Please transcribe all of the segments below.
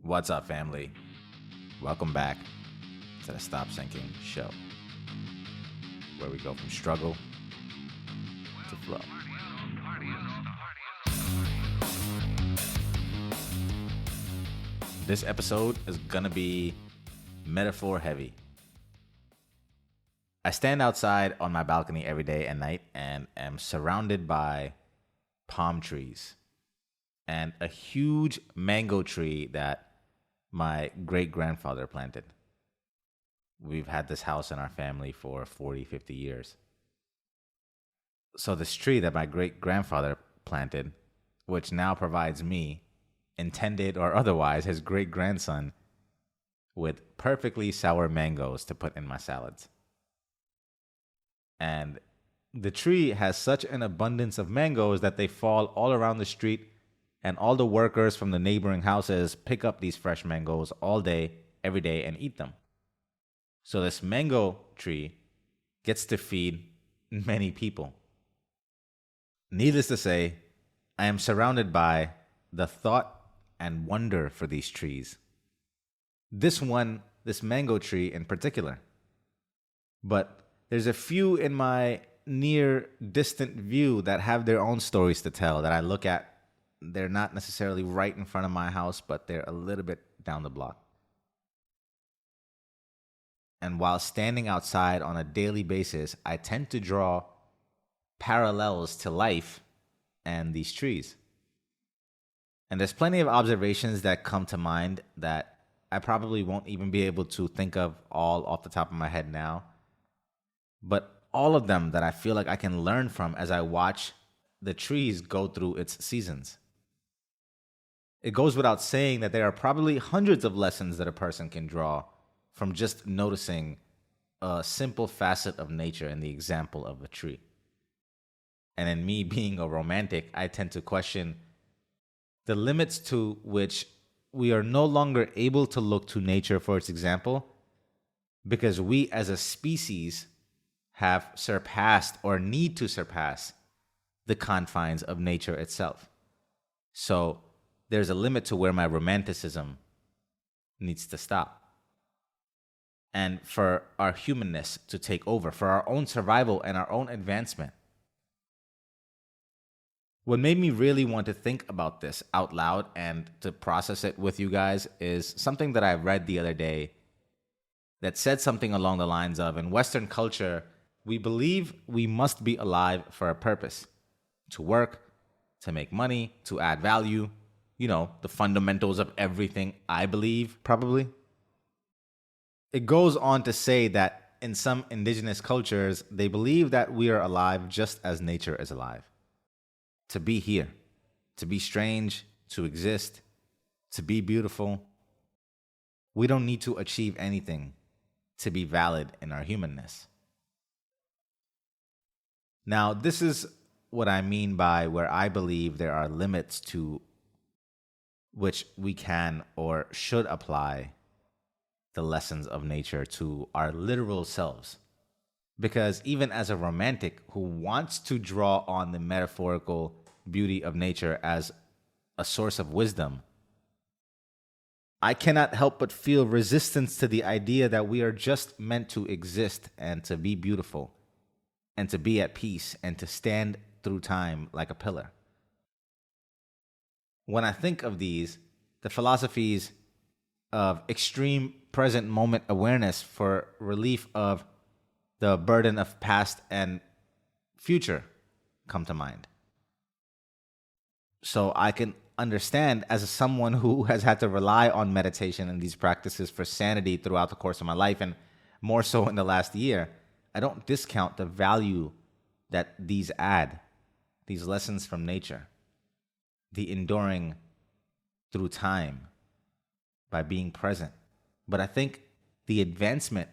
What's up, family? Welcome back to the Stop Sinking Show, where we go from struggle to flow. This episode is gonna be metaphor heavy. I stand outside on my balcony every day and night and am surrounded by palm trees and a huge mango tree that my great-grandfather planted. We've had this house in our family for 40, 50 years. So this tree that my great-grandfather planted, which now provides me, intended or otherwise, his great-grandson, with perfectly sour mangoes to put in my salads. And the tree has such an abundance of mangoes that they fall all around the street, and all the workers from the neighboring houses pick up these fresh mangoes all day, every day, and eat them. So this mango tree gets to feed many people. Needless to say, I am surrounded by the thought and wonder for these trees. This mango tree in particular. But there's a few in my near distant view that have their own stories to tell that I look at. They're not necessarily right in front of my house, but they're a little bit down the block. And while standing outside on a daily basis, I tend to draw parallels to life and these trees. And there's plenty of observations that come to mind that I probably won't even be able to think of all off the top of my head now. But all of them that I feel like I can learn from as I watch the trees go through its seasons. It goes without saying that there are probably hundreds of lessons that a person can draw from just noticing a simple facet of nature in the example of a tree. And in me being a romantic, I tend to question the limits to which we are no longer able to look to nature for its example, because we as a species have surpassed or need to surpass the confines of nature itself. So there's a limit to where my romanticism needs to stop. And for our humanness to take over, for our own survival and our own advancement. What made me really want to think about this out loud and to process it with you guys is something that I read the other day that said something along the lines of, in Western culture, we believe we must be alive for a purpose. To work, to make money, to add value. You know, the fundamentals of everything, I believe, probably. It goes on to say that in some indigenous cultures, they believe that we are alive just as nature is alive. To be here, to be strange, to exist, to be beautiful. We don't need to achieve anything to be valid in our humanness. Now, this is what I mean by where I believe there are limits to which we can or should apply the lessons of nature to our literal selves. Because even as a romantic who wants to draw on the metaphorical beauty of nature as a source of wisdom, I cannot help but feel resistance to the idea that we are just meant to exist and to be beautiful and to be at peace and to stand through time like a pillar. When I think of these, the philosophies of extreme present moment awareness for relief of the burden of past and future come to mind. So I can understand, as someone who has had to rely on meditation and these practices for sanity throughout the course of my life, and more so in the last year, I don't discount the value that these add, these lessons from nature, the enduring through time by being present. But I think the advancement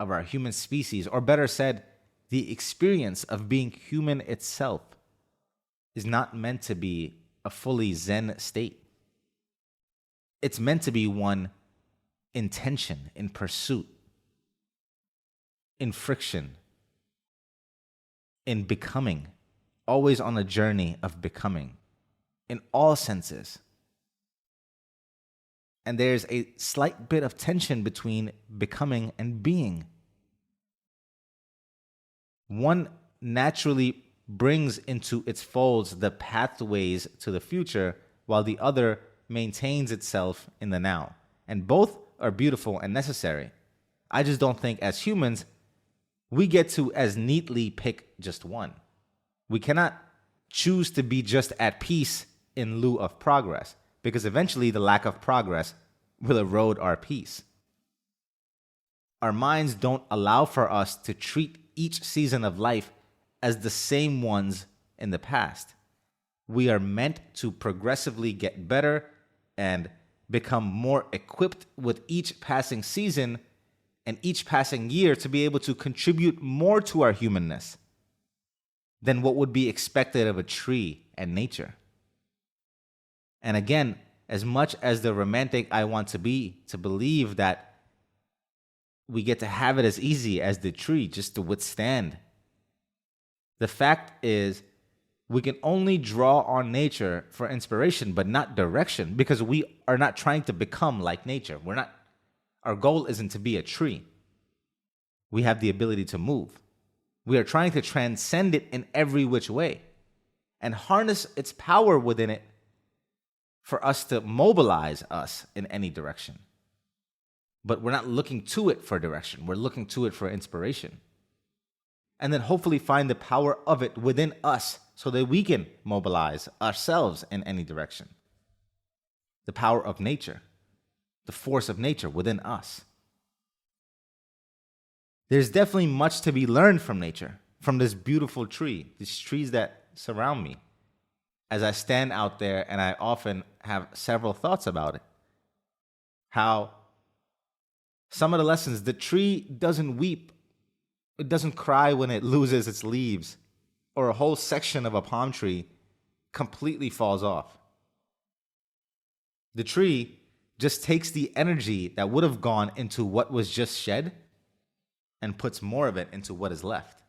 of our human species, or better said, the experience of being human itself, is not meant to be a fully Zen state. It's meant to be one in tension, in pursuit, in friction, in becoming, always on a journey of becoming, in all senses. And there's a slight bit of tension between becoming and being. One naturally brings into its folds the pathways to the future, while the other maintains itself in the now. And both are beautiful and necessary. I just don't think as humans, we get to as neatly pick just one. We cannot choose to be just at peace in lieu of progress, because eventually the lack of progress will erode our peace. Our minds don't allow for us to treat each season of life as the same ones in the past. We are meant to progressively get better and become more equipped with each passing season and each passing year to be able to contribute more to our humanness than what would be expected of a tree and nature. And again, as much as the romantic I want to be, to believe that we get to have it as easy as the tree just to withstand, the fact is we can only draw on nature for inspiration, but not direction, because we are not trying to become like nature. Our goal isn't to be a tree. We have the ability to move. We are trying to transcend it in every which way and harness its power within it for us to mobilize us in any direction. But we're not looking to it for direction. We're looking to it for inspiration. And then hopefully find the power of it within us so that we can mobilize ourselves in any direction. The power of nature, the force of nature within us. There's definitely much to be learned from nature, from this beautiful tree, these trees that surround me. As I stand out there, and I often have several thoughts about it. How some of the lessons, the tree doesn't weep. It doesn't cry when it loses its leaves, or a whole section of a palm tree completely falls off. The tree just takes the energy that would have gone into what was just shed and puts more of it into what is left.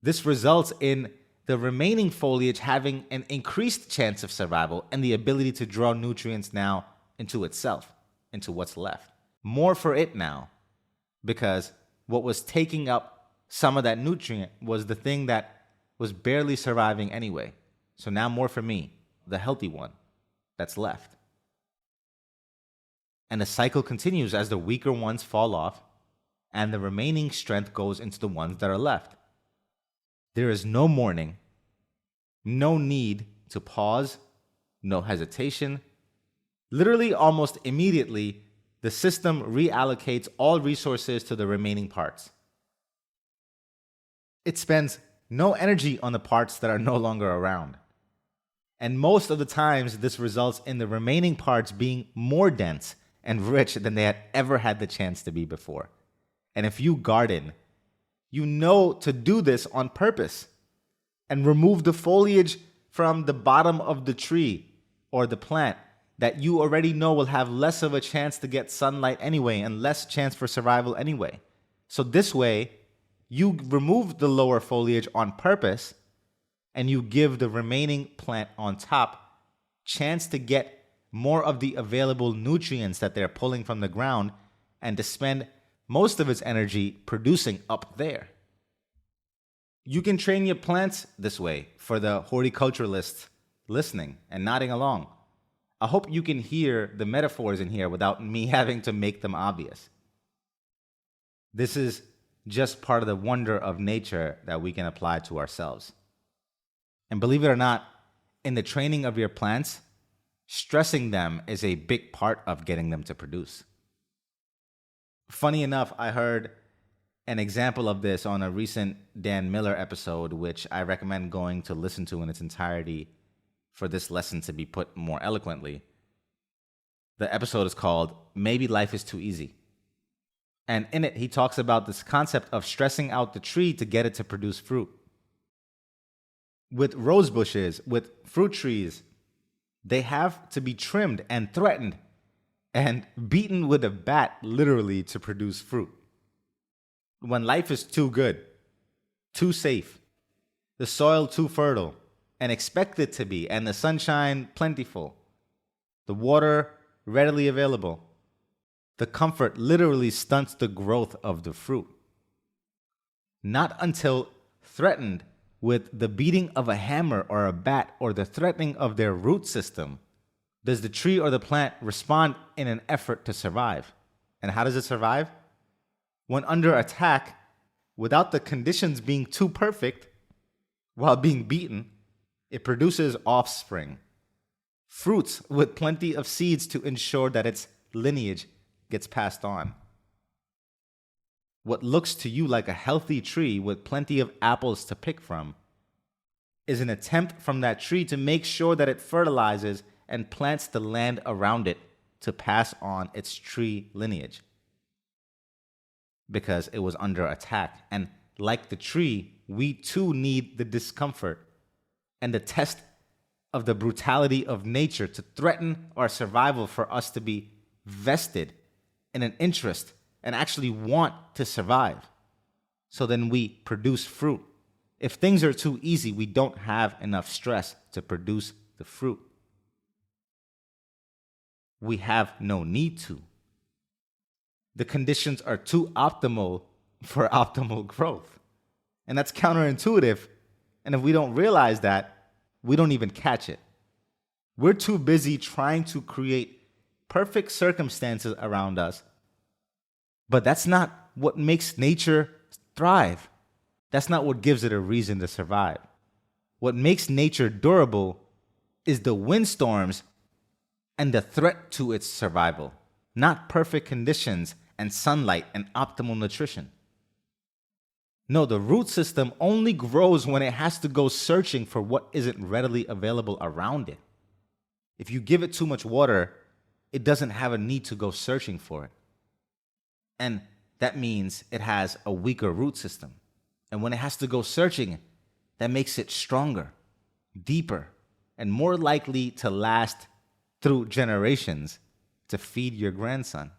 This results in the remaining foliage having an increased chance of survival and the ability to draw nutrients now into itself, into what's left. More for it now, because what was taking up some of that nutrient was the thing that was barely surviving anyway. So now more for me, the healthy one that's left. And the cycle continues as the weaker ones fall off and the remaining strength goes into the ones that are left. There is no mourning, no need to pause, no hesitation. Literally, almost immediately, the system reallocates all resources to the remaining parts. It spends no energy on the parts that are no longer around. And most of the times, this results in the remaining parts being more dense and rich than they had ever had the chance to be before. And if you garden, you know to do this on purpose and remove the foliage from the bottom of the tree or the plant that you already know will have less of a chance to get sunlight anyway and less chance for survival anyway. So this way, you remove the lower foliage on purpose and you give the remaining plant on top chance to get more of the available nutrients that they're pulling from the ground and to spend most of its energy producing up there. You can train your plants this way for the horticulturalists listening and nodding along. I hope you can hear the metaphors in here without me having to make them obvious. This is just part of the wonder of nature that we can apply to ourselves. And believe it or not, in the training of your plants, stressing them is a big part of getting them to produce. Funny enough, I heard an example of this on a recent Dan Miller episode, which I recommend going to listen to in its entirety for this lesson to be put more eloquently. The episode is called Maybe Life is Too Easy. And in it, he talks about this concept of stressing out the tree to get it to produce fruit. With rose bushes, with fruit trees, they have to be trimmed and threatened and beaten with a bat, literally, to produce fruit. When life is too good, too safe, the soil too fertile, and expected to be, and the sunshine plentiful, the water readily available. The comfort literally stunts the growth of the fruit. Not until threatened with the beating of a hammer or a bat or the threatening of their root system does the tree or the plant respond in an effort to survive. And how does it survive? When under attack, without the conditions being too perfect, while being beaten, it produces offspring, fruits with plenty of seeds to ensure that its lineage gets passed on. What looks to you like a healthy tree with plenty of apples to pick from is an attempt from that tree to make sure that it fertilizes and plants the land around it to pass on its tree lineage. Because it was under attack. And like the tree, we too need the discomfort and the test of the brutality of nature to threaten our survival for us to be vested in an interest and actually want to survive. So then we produce fruit. If things are too easy, we don't have enough stress to produce the fruit. We have no need to. The conditions are too optimal for optimal growth. And that's counterintuitive. And if we don't realize that, we don't even catch it. We're too busy trying to create perfect circumstances around us. But that's not what makes nature thrive. That's not what gives it a reason to survive. What makes nature durable is the windstorms and the threat to its survival, not perfect conditions and sunlight and optimal nutrition. No, the root system only grows when it has to go searching for what isn't readily available around it. If you give it too much water, it doesn't have a need to go searching for it. And that means it has a weaker root system. And when it has to go searching, that makes it stronger, deeper, and more likely to last through generations to feed your grandson.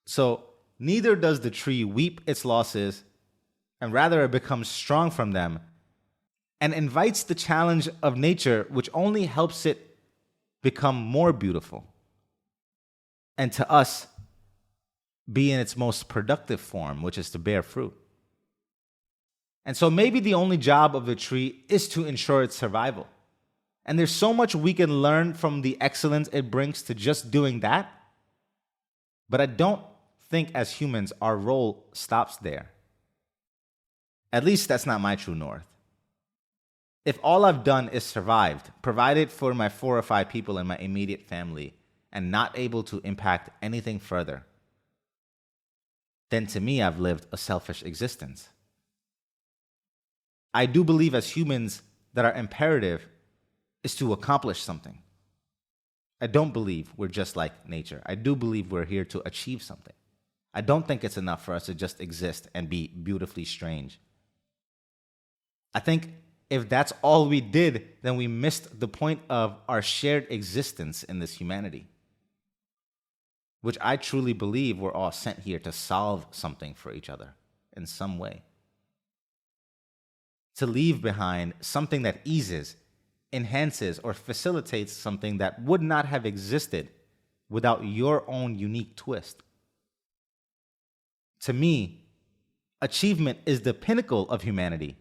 So neither does the tree weep its losses, and rather it becomes strong from them and invites the challenge of nature, which only helps it become more beautiful. And to us, be in its most productive form, which is to bear fruit. And so maybe the only job of the tree is to ensure its survival. And there's so much we can learn from the excellence it brings to just doing that. But I don't think as humans our role stops there. At least that's not my true north. If all I've done is survived, provided for my 4 or 5 people in my immediate family, and not able to impact anything further, then to me I've lived a selfish existence. I do believe as humans that our imperative is to accomplish something. I don't believe we're just like nature. I do believe we're here to achieve something. I don't think it's enough for us to just exist and be beautifully strange. I think if that's all we did, then we missed the point of our shared existence in this humanity, which I truly believe we're all sent here to solve something for each other in some way. To leave behind something that eases, enhances, or facilitates something that would not have existed without your own unique twist. To me, achievement is the pinnacle of humanity.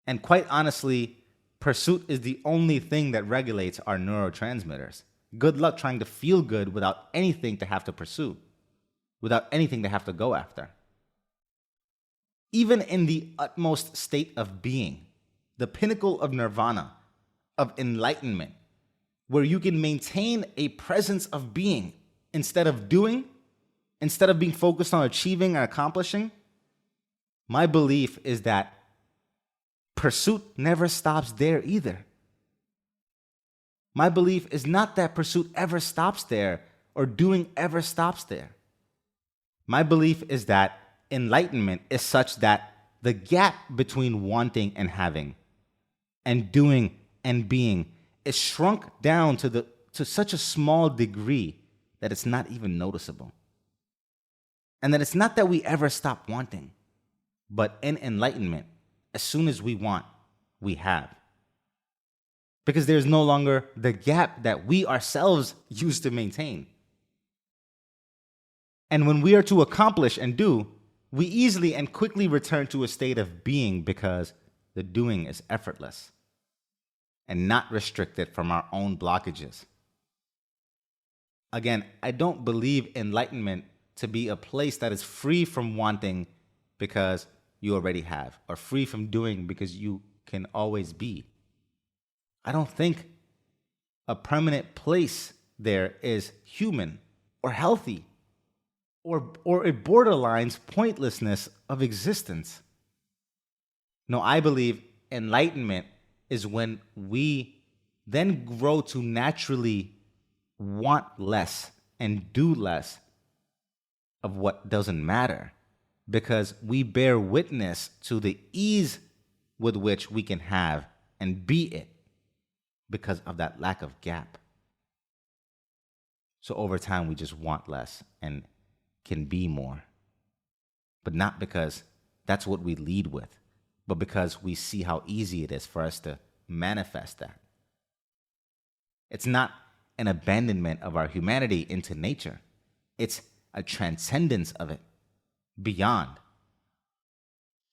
And quite honestly, pursuit is the only thing that regulates our neurotransmitters. Good luck trying to feel good without anything to have to pursue, without anything to have to go after. Even in the utmost state of being, the pinnacle of nirvana, of enlightenment, where you can maintain a presence of being instead of doing, instead of being focused on achieving and accomplishing, my belief is that pursuit never stops there either. My belief is not that pursuit ever stops there or doing ever stops there. My belief is that enlightenment is such that the gap between wanting and having and doing and being is shrunk down to such a small degree that it's not even noticeable. And that it's not that we ever stop wanting, but in enlightenment, as soon as we want, we have. because there's no longer the gap that we ourselves used to maintain. And when we are to accomplish and do, we easily and quickly return to a state of being because the doing is effortless and not restricted from our own blockages. Again, I don't believe enlightenment to be a place that is free from wanting because you already have, or free from doing because you can always be. I don't think a permanent place there is human or healthy, or it borderlines pointlessness of existence. No, I believe enlightenment is when we then grow to naturally want less and do less of what doesn't matter, because we bear witness to the ease with which we can have and be it because of that lack of gap. So over time, we just want less and can be more. But not because that's what we lead with, but because we see how easy it is for us to manifest that. It's not an abandonment of our humanity into nature. It's a transcendence of it beyond,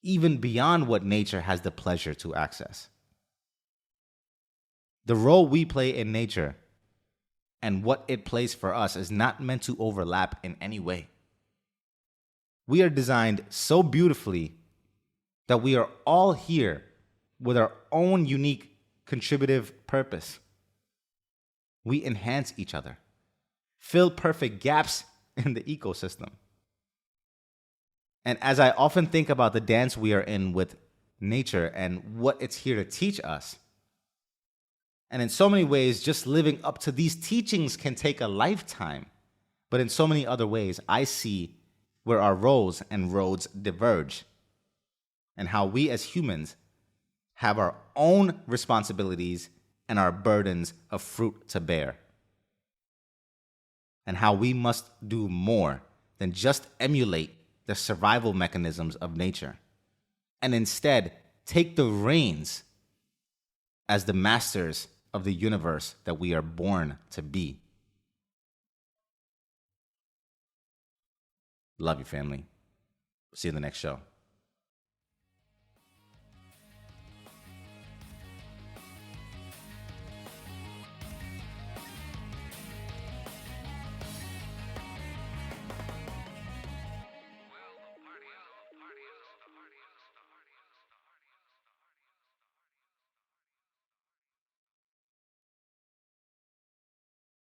even beyond what nature has the pleasure to access. The role we play in nature and what it plays for us is not meant to overlap in any way. We are designed so beautifully that we are all here with our own unique contributive purpose. We enhance each other, fill perfect gaps in the ecosystem. And as I often think about the dance we are in with nature and what it's here to teach us, and in so many ways, just living up to these teachings can take a lifetime. But in so many other ways, I see where our roles and roads diverge, and how we as humans have our own responsibilities and our burdens of fruit to bear, and how we must do more than just emulate the survival mechanisms of nature, and instead take the reins as the masters of the universe that we are born to be. Love you, family. See you in the next show.